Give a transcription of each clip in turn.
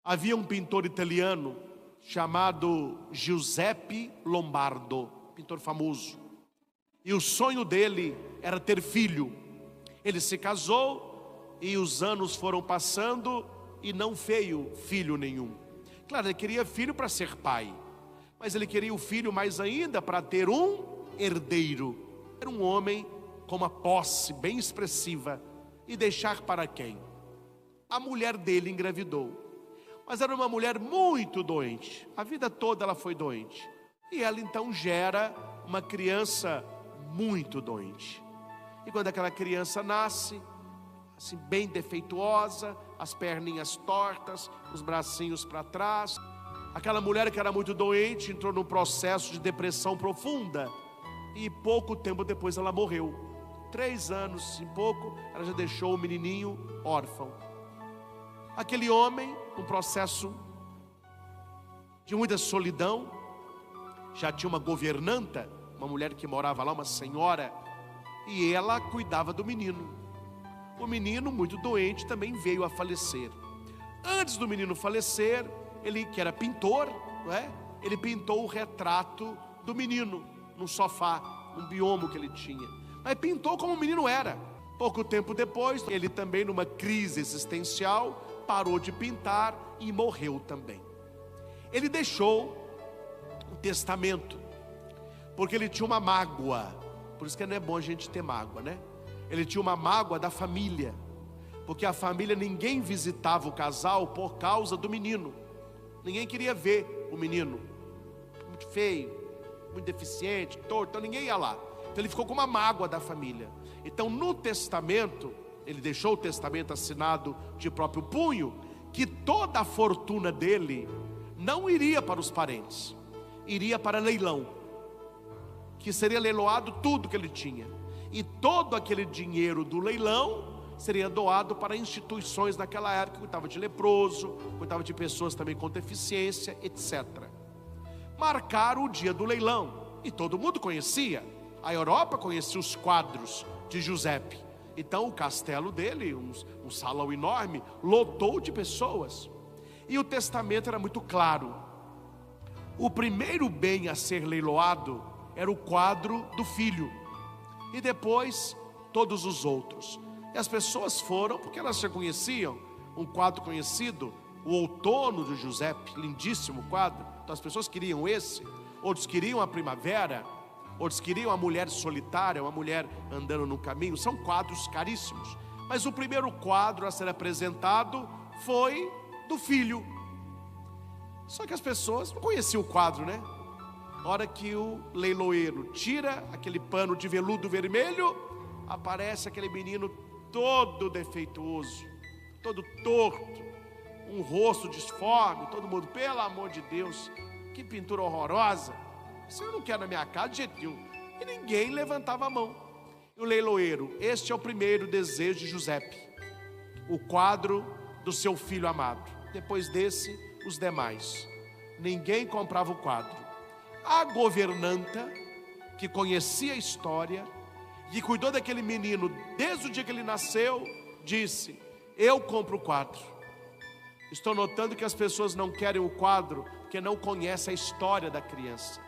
Havia um pintor italiano chamado Giuseppe Lombardo, pintor famoso. E o sonho dele era ter filho. Ele se casou e os anos foram passando e não veio filho nenhum. Claro, ele queria filho para ser pai, mas ele queria o filho mais ainda para ter um herdeiro. Era um homem com uma posse bem expressiva. E deixar para quem? A mulher dele engravidou. Mas era uma mulher muito doente. A vida toda ela foi doente. E ela então gera uma criança muito doente. E quando aquela criança nasce, assim bem defeituosa, as perninhas tortas, os bracinhos para trás, aquela mulher que era muito doente entrou num processo de depressão profunda. E pouco tempo depois ela morreu. 3 anos, em pouco, ela já deixou o menininho órfão. Aquele homem, um processo de muita solidão, já tinha uma governanta, uma mulher que morava lá, uma senhora, e ela cuidava do menino. O menino, muito doente, também veio a falecer. Antes do menino falecer, ele, que era pintor, não é? Ele pintou o retrato do menino num sofá, um biomo que ele tinha. Mas pintou como o menino era. Pouco tempo depois, ele também numa crise existencial, parou de pintar e morreu também. Ele deixou um testamento, porque ele tinha uma mágoa. Por isso que não é bom a gente ter mágoa, né? Ele tinha uma mágoa da família, porque a família, ninguém visitava o casal por causa do menino. Ninguém queria ver o menino, muito feio, muito deficiente, torto, então ninguém ia lá. Então ele ficou com uma mágoa da família. Então no testamento, ele deixou o testamento assinado de próprio punho, que toda a fortuna dele não iria para os parentes, iria para leilão, que seria leiloado tudo que ele tinha. E todo aquele dinheiro do leilão seria doado para instituições naquela época, que cuidava de leproso, cuidava de pessoas também com deficiência, etc. Marcaram o dia do leilão, e todo mundo conhecia. A Europa conhecia os quadros de Giuseppe. Então o castelo dele, um salão enorme, lotou de pessoas. E o testamento era muito claro. O primeiro bem a ser leiloado era o quadro do filho, e depois todos os outros. E as pessoas foram, porque elas já conheciam um quadro conhecido, o Outono de Giuseppe, lindíssimo quadro. Então as pessoas queriam esse, outros queriam a Primavera, outros queriam a Mulher Solitária, uma mulher andando no caminho. São quadros caríssimos. Mas o primeiro quadro a ser apresentado foi do filho. Só que as pessoas não conheciam o quadro, né? A hora que o leiloeiro tira aquele pano de veludo vermelho, aparece aquele menino todo defeituoso, todo torto, um rosto disforme. Todo mundo, pelo amor de Deus, que pintura horrorosa, isso eu não quero na minha casa de jeito nenhum. E ninguém levantava a mão. E o leiloeiro, este é o primeiro desejo de Giuseppe, o quadro do seu filho amado. Depois desse, os demais. Ninguém comprava o quadro. A governanta, que conhecia a história, que cuidou daquele menino desde o dia que ele nasceu, disse: eu compro o quadro. Estou notando que as pessoas não querem o quadro porque não conhecem a história da criança.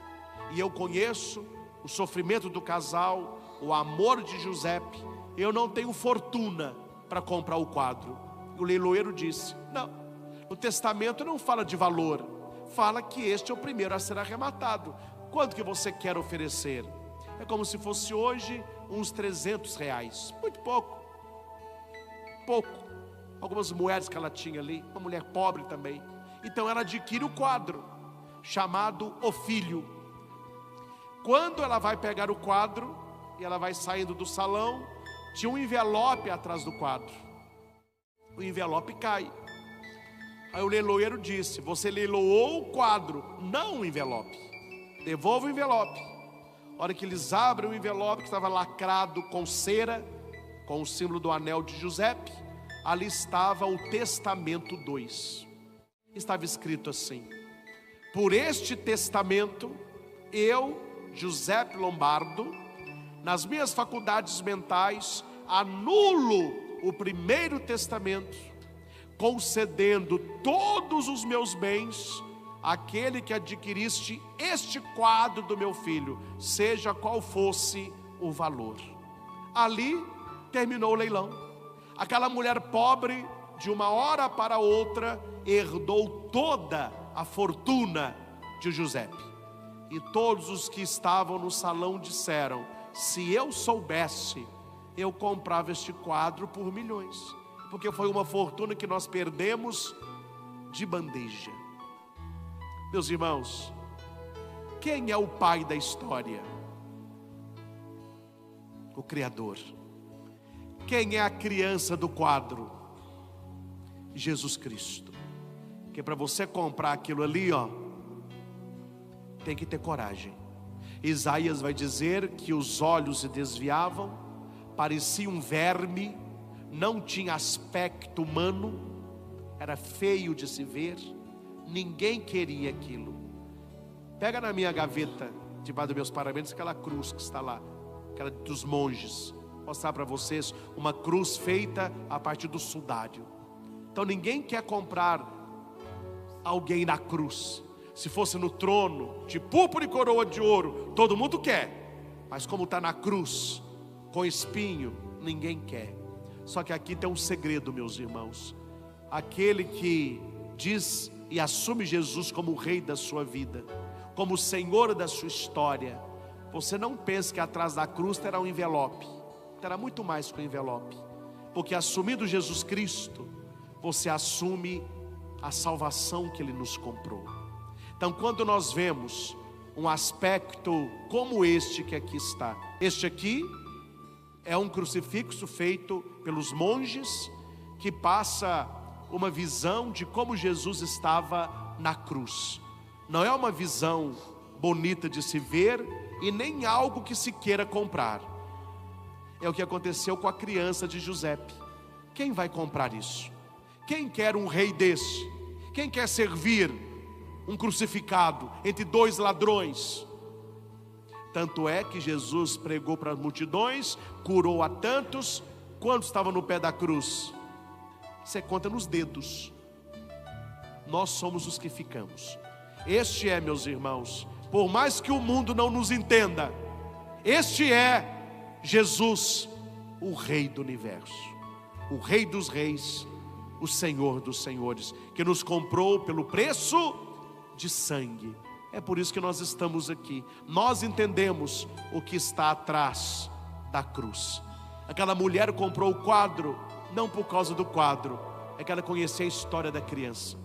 E eu conheço o sofrimento do casal, o amor de Giuseppe. Eu não tenho fortuna para comprar o quadro. E o leiloeiro disse: não, o testamento não fala de valor, fala que este é o primeiro a ser arrematado. Quanto que você quer oferecer? É como se fosse hoje uns R$300, muito pouco. Algumas moedas que ela tinha ali, uma mulher pobre também. Então ela adquire o quadro, chamado O Filho. Quando ela vai pegar o quadro, e ela vai saindo do salão, tinha um envelope atrás do quadro. O envelope cai. Aí o leiloeiro disse: você leiloou o quadro, não o envelope. Devolva o envelope. A hora que eles abrem o envelope, que estava lacrado com cera, com o símbolo do anel de Giuseppe, ali estava o testamento 2. Estava escrito assim: por este testamento, eu, Giuseppe Lombardo, nas minhas faculdades mentais, anulo o primeiro testamento, concedendo todos os meus bens àquele que adquiriste este quadro do meu filho, seja qual fosse o valor. Ali terminou o leilão. Aquela mulher pobre, de uma hora para outra, herdou toda a fortuna de Giuseppe. E todos os que estavam no salão disseram: se eu soubesse, eu comprava este quadro por milhões, porque foi uma fortuna que nós perdemos de bandeja. Meus irmãos, quem é o pai da história? O Criador. Quem é a criança do quadro? Jesus Cristo. Que para você comprar aquilo ali, tem que ter coragem. Isaías vai dizer que os olhos se desviavam, parecia um verme, não tinha aspecto humano, era feio de se ver, ninguém queria aquilo. Pega na minha gaveta, debaixo dos meus paramentos, aquela cruz que está lá, aquela dos monges. Vou mostrar para vocês uma cruz feita a partir do sudário. Então ninguém quer comprar alguém na cruz. Se fosse no trono, de púrpura e coroa de ouro, todo mundo quer. Mas como está na cruz, com espinho, ninguém quer. Só que aqui tem um segredo, meus irmãos. Aquele que diz e assume Jesus como o rei da sua vida, como o Senhor da sua história, você não pense que atrás da cruz terá um envelope. Terá muito mais que um envelope. Porque assumindo Jesus Cristo, você assume a salvação que Ele nos comprou. Então quando nós vemos um aspecto como este que aqui está, este aqui é um crucifixo feito pelos monges, que passa uma visão de como Jesus estava na cruz. Não é uma visão bonita de se ver e nem algo que se queira comprar. É o que aconteceu com a criança de Giuseppe. Quem vai comprar isso? Quem quer um rei desse? Quem quer servir um crucificado entre dois ladrões? Tanto é que Jesus pregou para as multidões, curou a tantos. Quantos estavam no pé da cruz? Você conta nos dedos. Nós somos os que ficamos. Este é, meus irmãos, por mais que o mundo não nos entenda, este é Jesus, o Rei do universo, o Rei dos reis, o Senhor dos senhores, que nos comprou pelo preço de sangue. É por isso que nós estamos aqui. Nós entendemos o que está atrás da cruz. Aquela mulher comprou o quadro, não por causa do quadro, é que ela conhecia a história da criança.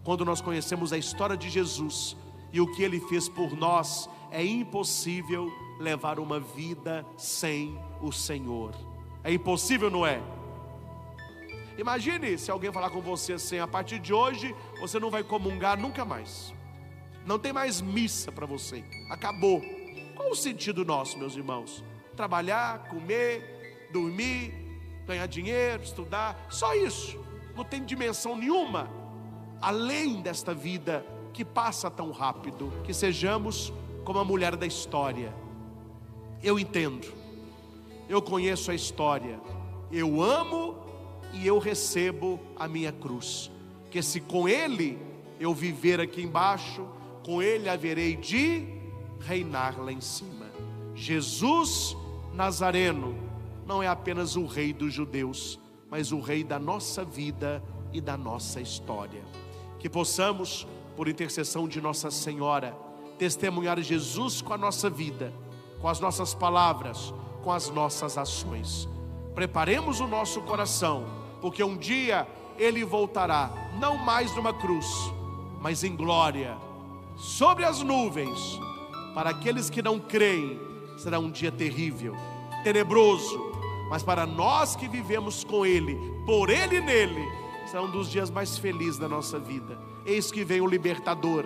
Quando nós conhecemos a história de Jesus e o que Ele fez por nós, é impossível levar uma vida sem o Senhor. É impossível, não é? Imagine se alguém falar com você assim: a partir de hoje você não vai comungar nunca mais, não tem mais missa para você, acabou. Qual o sentido nosso, meus irmãos? Trabalhar, comer, dormir, ganhar dinheiro, estudar, só isso. Não tem dimensão nenhuma além desta vida que passa tão rápido. Que sejamos como a mulher da história. Eu entendo, eu conheço a história, eu amo e eu recebo a minha cruz. Que se com Ele eu viver aqui embaixo, com Ele haverei de reinar lá em cima. Jesus Nazareno não é apenas o rei dos judeus, mas o rei da nossa vida e da nossa história. Que possamos, por intercessão de Nossa Senhora, testemunhar Jesus com a nossa vida, com as nossas palavras, com as nossas ações. Preparemos o nosso coração, porque um dia Ele voltará, não mais numa cruz, mas em glória, sobre as nuvens. Para aqueles que não creem, será um dia terrível, tenebroso, mas para nós que vivemos com Ele, por Ele e nele, será um dos dias mais felizes da nossa vida. Eis que vem o libertador,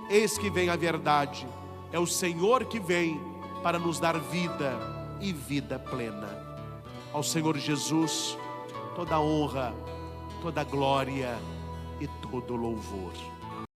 eis que vem a verdade. É o Senhor que vem para nos dar vida e vida plena. Ao Senhor Jesus toda honra, toda glória e todo louvor.